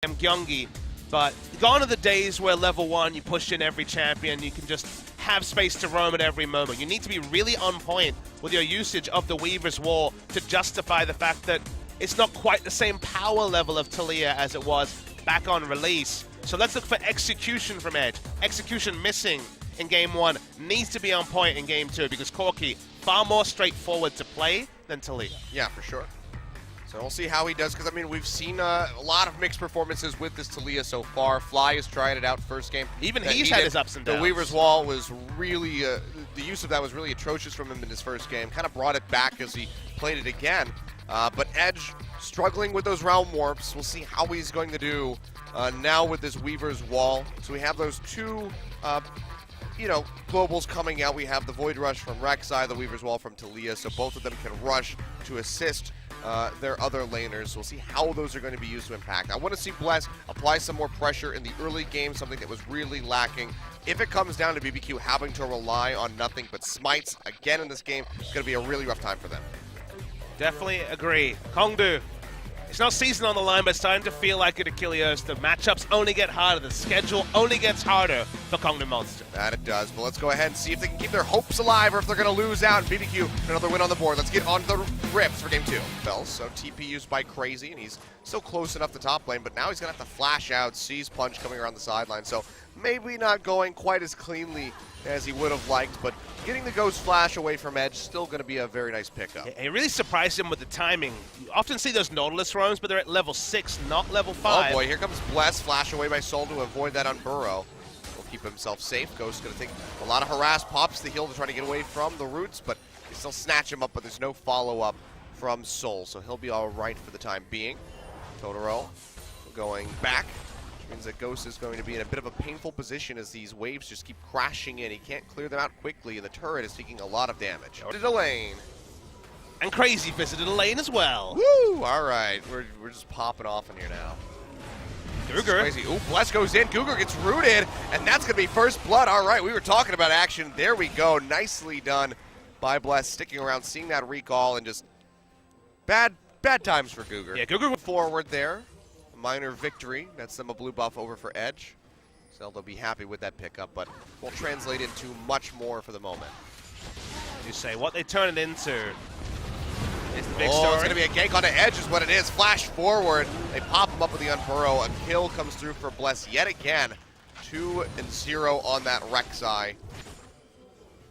Gyeonggi, but gone are the days where level 1 you push in every champion, you can just have space to roam at every moment. You need to be really on point with your usage of the Weaver's Wall to justify the fact that it's not quite the same power level of Taliyah as it was back on release. So let's look for execution from Edge. Execution missing in Game 1 needs to be on point in Game 2 because Corki far more straightforward to play than Taliyah. Yeah, for sure. So we'll see how he does, because I mean, we've seen a lot of mixed performances with this Taliyah so far. Fly is trying it out first game. Even he's had his ups and downs. The Weaver's Wall was really, the use of that was really atrocious from him in his first game. Kind of brought it back as he played it again. But Edge struggling with those Realm Warps. We'll see how he's going to do now with this Weaver's Wall. So we have those two globals coming out. We have the Void Rush from Rek'Sai, the Weaver's Wall from Taliyah, so both of them can rush to assist their other laners. We'll see how those are going to be used to impact. I want to see Bless apply some more pressure in the early game, something that was really lacking. If it comes down to BBQ having to rely on nothing but smites again in this game, it's going to be a really rough time for them. Definitely agree. Kongdoo. It's not season on the line, but it's starting to feel like it, Achilles. The matchups only get harder. The schedule only gets harder for Kongdoo Monster. That it does. But let's go ahead and see if they can keep their hopes alive or if they're going to lose out. BBQ, another win on the board. Let's get on to the rips for Game 2. Bells, so TP used by Crazy, and he's still close enough to top lane, but now he's going to have to flash out. Sees Punch coming around the sideline, so maybe not going quite as cleanly as he would have liked, but getting the Ghost Flash away from Edge still going to be a very nice pickup. It really surprised him with the timing. You often see those Nautilus roams, but they're at level 6, not level 5. Oh boy, here comes Bless, flash away by Soul to avoid that on Burrow. Will keep himself safe. Ghost going to take a lot of harass, pops the heal to try to get away from the roots, but they still snatch him up, but there's no follow-up from Soul, so he'll be all right for the time being. Totoro going back. Means that Ghost is going to be in a bit of a painful position as these waves just keep crashing in. He can't clear them out quickly, and the turret is taking a lot of damage. To the lane. And Crazy visited a lane as well. Woo! All right, we're just popping off in here now. Gugur. Crazy. Ooh, Bless goes in. Gugur gets rooted, and that's going to be first blood. All right, we were talking about action. There we go. Nicely done by Bless, sticking around, seeing that recall, and just bad times for Gugur. Yeah, Gugur forward there. Minor victory. That's them a blue buff over for Edge. So they'll be happy with that pickup, but won't translate into much more for the moment. You say what they turn it into is the big story. story. It's going to be a gank onto Edge is what it is. Flash forward. They pop him up with the Unburrow. A kill comes through for Bless yet again. 2-0 on that Rek'Sai.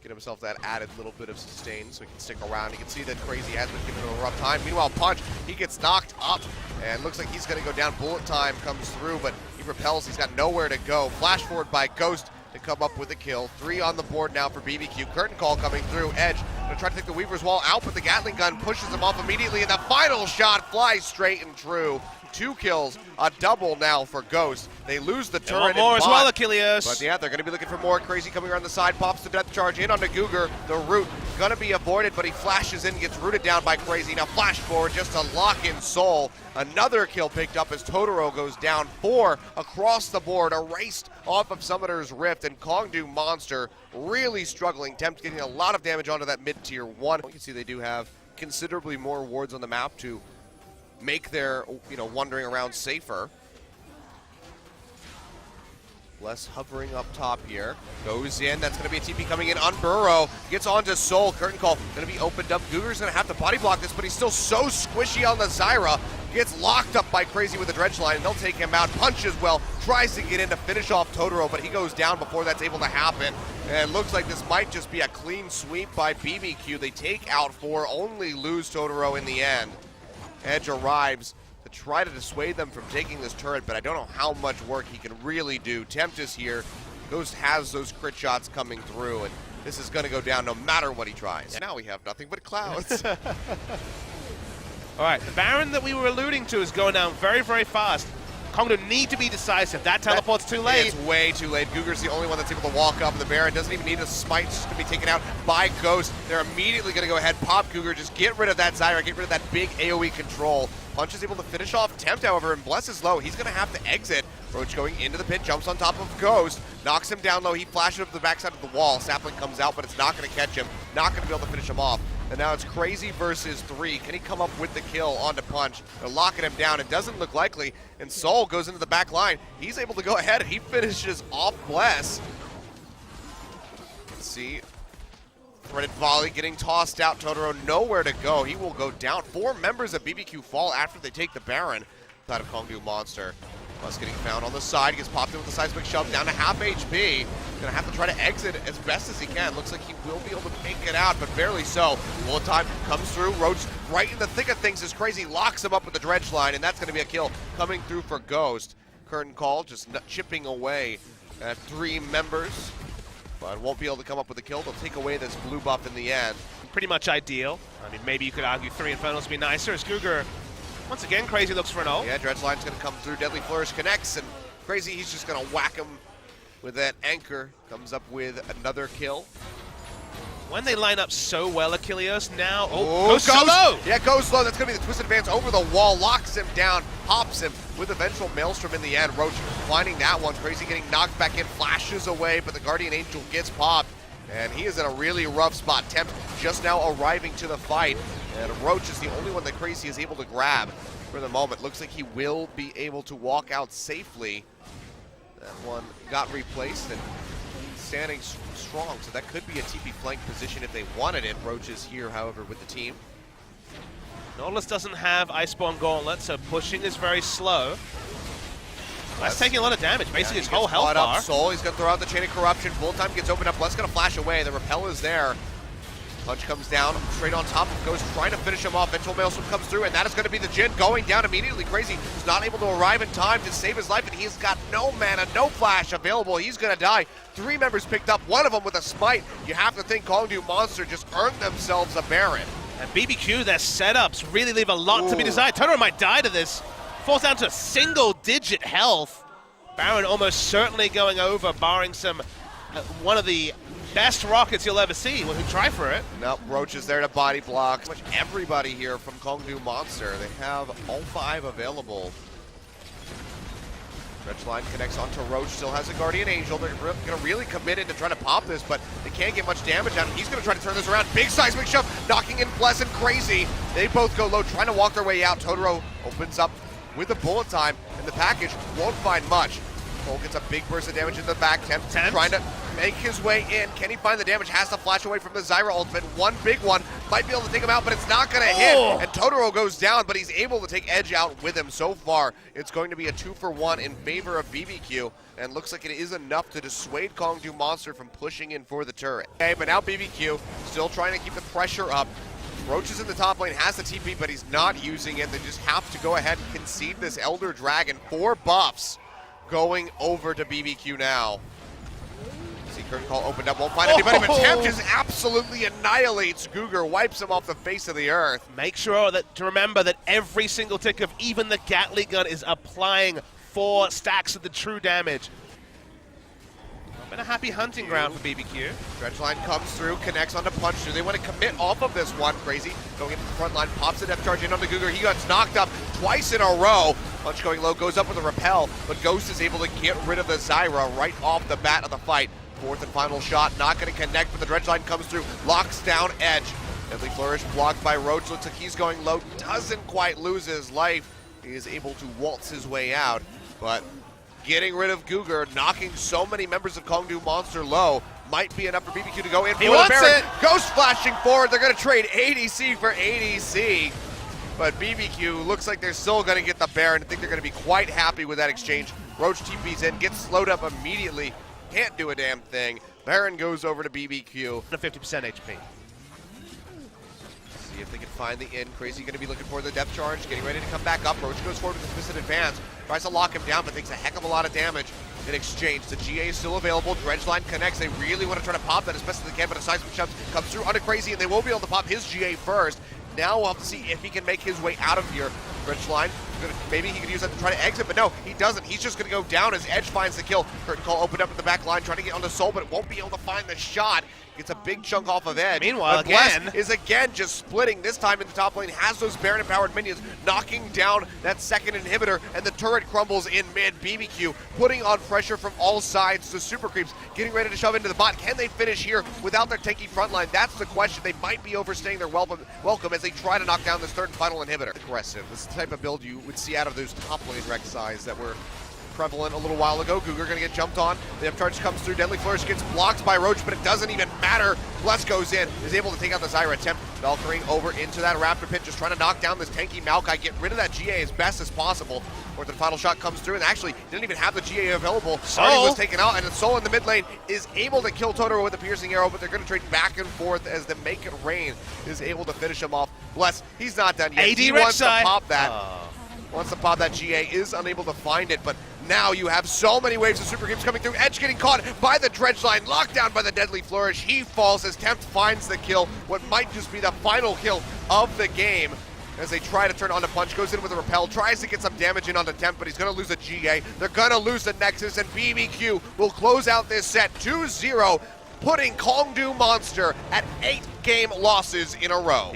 Get himself that added little bit of sustain so he can stick around. You can see that Crazy has been giving him a rough time. Meanwhile, Punch, he gets knocked up and looks like he's going to go down. Bullet time comes through, but he repels. He's got nowhere to go. Flash forward by Ghost to come up with a kill. 3 on the board now for BBQ. Curtain call coming through. Edge going to try to take the Weaver's Wall out, but the Gatling gun pushes him off immediately, and the final shot flies straight and true. 2 kills, a double now for Ghost. They lose the turret. More as well, Achilles. But yeah, they're going to be looking for more. Crazy coming around the side, pops the death charge in onto Gugur. The root going to be avoided, but he flashes in, gets rooted down by Crazy. Now flash forward just to lock in Soul. Another kill picked up as Totoro goes down. 4 across the board, erased off of Summoner's Rift, and Kongdoo Monster really struggling. Tempt getting a lot of damage onto that mid-tier 1. You can see they do have considerably more wards on the map to make their, wandering around safer. Bless hovering up top here. Goes in. That's going to be a TP coming in on Burrow. Gets onto Soul. Curtain call going to be opened up. Gugur's going to have to body block this, but he's still so squishy on the Zyra. Gets locked up by Crazy with the dredge line, and they'll take him out. Punch as well. Tries to get in to finish off Totoro, but he goes down before that's able to happen. And it looks like this might just be a clean sweep by BBQ. They take out 4, only lose Totoro in the end. Edge arrives to try to dissuade them from taking this turret, but I don't know how much work he can really do. Tempt is here. Ghost has those crit shots coming through, and this is going to go down no matter what he tries. And now we have nothing but clouds. All right, the Baron that we were alluding to is going down very, very fast. Kongdoo need to be decisive. That teleport's too late. It's way too late. Gugur's the only one that's able to walk up. The Baron doesn't even need a smite. It's just going to be taken out by Ghost. They're immediately going to go ahead, pop Gugur, just get rid of that Zyra, get rid of that big AoE control. Punch is able to finish off Tempt, however, and Bless is low. He's going to have to exit. Roach going into the pit, jumps on top of Ghost, knocks him down low. He flashes up the backside of the wall. Sapling comes out, but it's not going to catch him. Not going to be able to finish him off. And now it's Crazy versus 3. Can he come up with the kill onto Punch? They're locking him down. It doesn't look likely. And Soul goes into the back line. He's able to go ahead and he finishes off Bless. Let's see. Threaded volley getting tossed out. Totoro nowhere to go. He will go down. 4 members of BBQ fall after they take the Baron. Out of Kongdoo Monster. Plus getting found on the side. He gets popped in with the seismic shove down to half HP. Gonna have to try to exit as best as he can. Looks like he will be able to make it out, but barely so. Bullet time comes through. Roach right in the thick of things as Crazy locks him up with the dredge line, and that's gonna be a kill coming through for Ghost. Curtain Call just chipping away at 3 members, but won't be able to come up with a kill. They'll take away this blue buff in the end. Pretty much ideal. I mean, maybe you could argue 3 Infernals would be nicer as Cougar. Once again, Crazy looks for an ult. Yeah, Dredge Line's gonna come through. Deadly Flourish connects, and Crazy, he's just gonna whack him with that anchor. Comes up with another kill. When they line up so well, Achilles, now, goes so low! Yeah, goes low. That's gonna be the twisted advance over the wall, locks him down, pops him with eventual Maelstrom in the end. Roach finding that one. Crazy getting knocked back in, flashes away, but the Guardian Angel gets popped. And he is in a really rough spot. Tempt just now arriving to the fight. And Roach is the only one that Crazy is able to grab for the moment. Looks like he will be able to walk out safely. That one got replaced and standing strong. So that could be a TP flank position if they wanted it. Roach is here, however, with the team. Nautilus doesn't have Iceborne Gauntlet, so pushing is very slow. That's taking a lot of damage, basically his whole health bar. Soul, he's gonna throw out the Chain of Corruption. Bullet time gets opened up. Bless gonna flash away. The repel is there. Punch comes down, straight on top of Ghost, trying to finish him off. Eventual Maelstrom comes through, and that is gonna be the Jin going down immediately. Crazy is not able to arrive in time to save his life, and he's got no mana, no flash available. He's gonna die. 3 members picked up, one of them with a smite. You have to think Kongdoo Monster just earned themselves a Baron. And BBQ, their setups really leave a lot to be desired. Totoro might die to this. Falls down to single-digit health. Baron almost certainly going over, barring some one of the best rockets you'll ever see. Well, who try for it? Nope, Roach is there to body block. Pretty much everybody here from Kongdoo Monster. They have all 5 available. Dredge Line connects onto Roach, still has a Guardian Angel. They're gonna really commit it to try to pop this, but they can't get much damage out of him. He's gonna try to turn this around. Big seismic shove, knocking in Bless and Crazy. They both go low, trying to walk their way out. Totoro opens up with the bullet time, and the package won't find much. Cole gets a big burst of damage in the back. Tempt trying to make his way in. Can he find the damage? Has to flash away from the Zyra ultimate. One big one. Might be able to take him out, but it's not going to hit. And Totoro goes down, but he's able to take Edge out with him. So far, it's going to be a 2-for-1 in favor of BBQ. And looks like it is enough to dissuade Kongdoo Monster from pushing in for the turret. Okay, but now BBQ still trying to keep the pressure up. Roach is in the top lane, has the TP, but he's not using it. They just have to go ahead and concede this Elder Dragon. 4 buffs going over to BBQ now. See, Curtain Call opened up, won't find anybody, but Tempt just absolutely annihilates Cougar, wipes him off the face of the earth. Make sure to remember that every single tick of even the Gatling gun is applying 4 stacks of the true damage. Been a happy hunting ground for BBQ. Dredge Line comes through, connects onto Punch. Do they want to commit off of this one? Crazy going into the front line, pops the depth charge in onto Cougar. He got knocked up twice in a row. Punch going low, goes up with a repel, but Ghost is able to get rid of the Zyra right off the bat of the fight. 4th and final shot, not going to connect, but the Dredge Line comes through, locks down Edge. Deadly Flourish blocked by Roach. Looks like he's going low, doesn't quite lose his life. He is able to waltz his way out, but getting rid of Cougar, knocking so many members of Kongdoo Monster low, might be enough for BBQ to go in for the Baron. Ghost flashing forward, they're gonna trade ADC for ADC. But BBQ looks like they're still gonna get the Baron. I think they're gonna be quite happy with that exchange. Roach TP's in, gets slowed up immediately, can't do a damn thing. Baron goes over to BBQ. 50% HP. See if they can find the in. Crazy going to be looking for the depth charge, getting ready to come back up. Roach goes forward with a twisted advance, tries to lock him down, but takes a heck of a lot of damage in exchange. The GA is still available. Dredge Line connects. They really want to try to pop that as best as they can, but a seismic shove comes through onto Crazy, and they will be able to pop his GA first. Now we'll have to see if he can make his way out of here. Dredge Line, maybe he could use that to try to exit, but no, he doesn't. He's just going to go down as Edge finds the kill. Curtain Call opened up at the back line, trying to get onto Soul, but it won't be able to find the shot. gets a big chunk off of Edge. Meanwhile, but Bless again is again just splitting, this time in the top lane, has those Baron-empowered minions, knocking down that second inhibitor, and the turret crumbles in mid. BBQ putting on pressure from all sides. The super creeps getting ready to shove into the bot. Can they finish here without their tanky front line? That's the question. They might be overstaying their welcome as they try to knock down this third and final inhibitor. Aggressive. This is the type of build you would see out of those top lane Rek'Sais that were prevalent a little while ago. Cougar gonna get jumped on. The upcharge comes through. Deadly Flourish gets blocked by Roach, but it doesn't even matter. Bless goes in, is able to take out the Zyra attempt. Valkyrie over into that Raptor pit, just trying to knock down this tanky Maokai, get rid of that GA as best as possible. Or the final shot comes through, and actually didn't even have the GA available. Arnie was taken out, and the Soul in the mid lane is able to kill Totoro with a piercing arrow, but they're gonna trade back and forth as the Make It Rain is able to finish him off. Bless, he's not done yet. AD he wants to Rek'Sai. pop that. Wants to pop that GA, is unable to find it, but now you have so many waves of super creeps coming through. Edge getting caught by the dredge line, locked down by the Deadly Flourish. He falls as Tempt finds the kill, what might just be the final kill of the game. As they try to turn on the punch, goes in with a repel, tries to get some damage in on the Tempt, but he's gonna lose a GA. They're gonna lose the Nexus, and BBQ will close out this set 2-0, putting Kongdoo Monster at 8 game losses in a row.